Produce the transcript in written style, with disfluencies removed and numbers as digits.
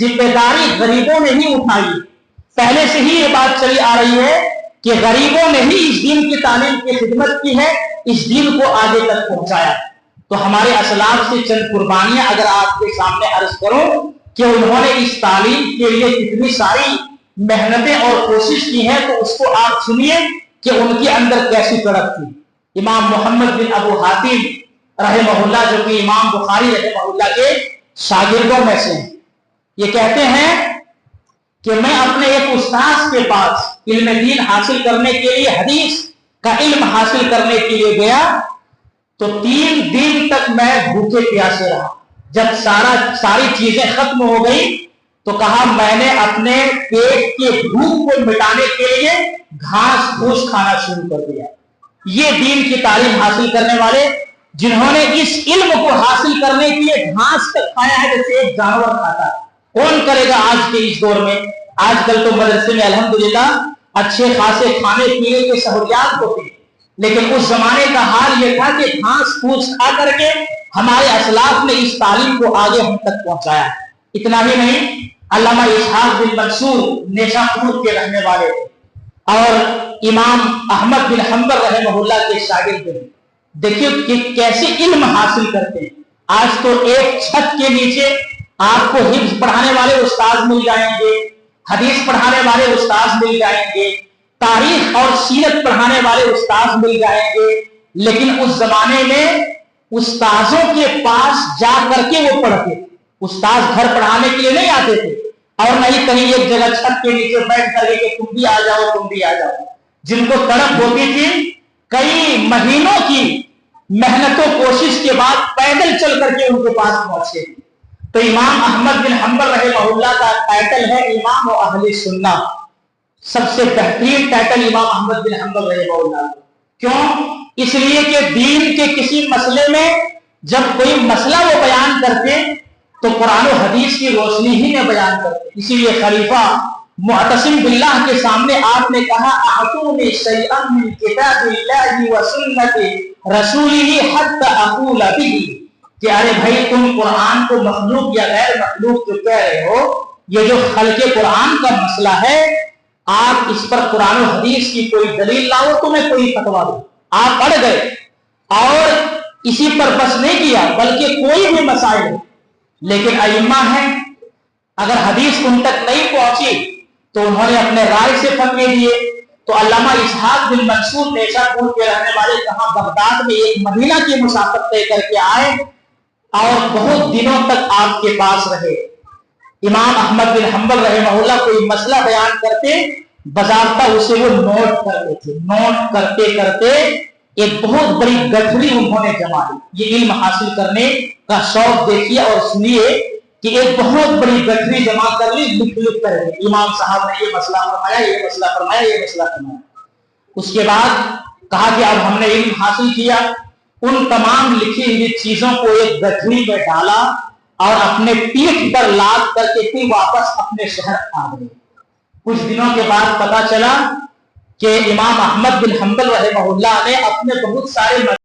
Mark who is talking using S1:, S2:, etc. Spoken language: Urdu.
S1: ذمہ داری غریبوں نے ہی اٹھائی. پہلے سے ہی یہ بات چلی آ رہی ہے کہ غریبوں نے ہی اس دین کی تعلیم کی خدمت کی ہے, اس دین کو آگے تک پہنچایا. تو ہمارے اسلاف سے چند قربانیاں اگر آپ کے سامنے عرض کروں کہ انہوں نے اس تعلیم کے لیے کتنی ساری محنتیں اور کوشش کی ہیں, تو اس کو آپ سنیے کہ ان کے اندر کیسی طرف تھی. امام محمد بن ابو حاتم رحمہ اللہ, جو کہ امام بخاری رحمہ اللہ کے شاگردوں میں سے ہیں, یہ کہتے ہیں کہ میں اپنے ایک استاذ کے پاس علم دین حاصل کرنے کے لیے, حدیث کا علم حاصل کرنے کے لیے گیا, تو 3 دن تک میں بھوکے پیاسے رہا. جب ساری چیزیں ختم ہو گئی تو کہا میں نے اپنے پیٹ کے بھوک کو مٹانے کے لیے گھاس پھوس کھانا شروع کر دیا. یہ دین کی تعلیم حاصل کرنے والے, جنہوں نے اس علم کو حاصل کرنے کے لیے گھاس تک کھایا ہے جیسے ایک جانور کھاتا ہے. کون کرے گا آج کے اس دور میں؟ آج کل تو مدرسے میں الحمدللہ اچھے خاصے کھانے پینے کی سہولیات ہوتی ہیں, لیکن اس زمانے کا حال یہ تھا کہ گھاس پھوس کھا کر کے ہمارے اسلاف نے اس تعلیم کو آگے ہم تک پہنچایا. اتنا ہی نہیں, علامہ اسحاق بن منصور نیشاپور کے رہنے والے اور امام احمد بن حنبل رحمہ اللہ کے شاگرد ہیں. دیکھیے کہ کیسے علم حاصل کرتے ہیں. آج تو ایک چھت کے نیچے آپ کو حفظ پڑھانے والے استاد مل جائیں گے, حدیث پڑھانے والے استاد مل جائیں گے, تاریخ اور سیرت پڑھانے والے استاد مل جائیں گے, لیکن اس زمانے میں استاذوں کے پاس جا کر کے وہ پڑھتے. استاد گھر پڑھانے کے لیے نہیں آتے تھے, اور نہیں کہیں ایک جگہ چھت کے نیچے بیٹھ کر کے کہ تم بھی آ جاؤ تم بھی آ جاؤ. جن کو تڑپ ہوتی تھی, کئی مہینوں کی محنت و کوشش کے بعد پیدل چل کر کے ان کے پاس پہنچے. تو امام احمد بن حنبل رحمہ اللہ کا ٹائٹل ہے امام و اہل سنہ. سب سے بہترین ٹائٹل امام احمد بن حنبل رحمہ اللہ. کیوں؟ اس لیے کہ دین کے کسی مسئلے میں جب کوئی مسئلہ وہ بیان کرتے تو قرآن و حدیث کی روشنی ہی میں بیان کرتے. اسی لیے خلیفہ معتصم باللہ کے سامنے آپ نے کہا اعطونی شیئا من کتاب اللہ و سنت رسولہ حتی اقول بہ, کہ ارے بھائی تم قرآن کو مخلوق یا غیر مخلوق جو کہہ رہے ہو, یہ جو خلق قرآن کا مسئلہ ہے, آپ اس پر قرآن و حدیث کی کوئی دلیل لاؤ تو میں کوئی فتویٰ دوں. آپ اڑ گئے اور اسی پر بس نہیں کیا بلکہ کوئی بھی مسائل, لیکن ائمہ ہیں, اگر حدیث ان تک نہیں پہنچی تو انہوں نے اپنے رائے سے فتوے دیے. تو علامہ اسحاق بن منصور نیشاپور کے رہنے والے کہاں بغداد میں ایک مہینہ کی مسافت طے کر کے آئے اور بہت دنوں تک آپ کے پاس رہے. امام احمد بن حنبل رحمہ اللہ کوئی مسئلہ بیان کرتے, باضابطہ اسے وہ نوٹ کرتے تھے. نوٹ کرتے کرتے ایک بہت بڑی گٹھری انہوں نے جما لی. یہ علم حاصل کرنے کا شوق دیکھیے اور سنیے کہ ایک بہت بڑی گٹھری جمع کر لی, لکھ کر امام صاحب نے یہ مسئلہ فرمایا, یہ مسئلہ فرمایا, یہ مسئلہ فرمایا. اس کے بعد کہا کہ اب ہم نے علم حاصل کیا. ان تمام لکھی ہوئی چیزوں کو ایک گٹھری میں ڈالا اور اپنے پیٹھ پر لاد کر کے پھر واپس اپنے شہر آ گئے. کچھ دنوں کے بعد پتا چلا کہ امام احمد بن حنبل رحمہ اللہ نے اپنے بہت سارے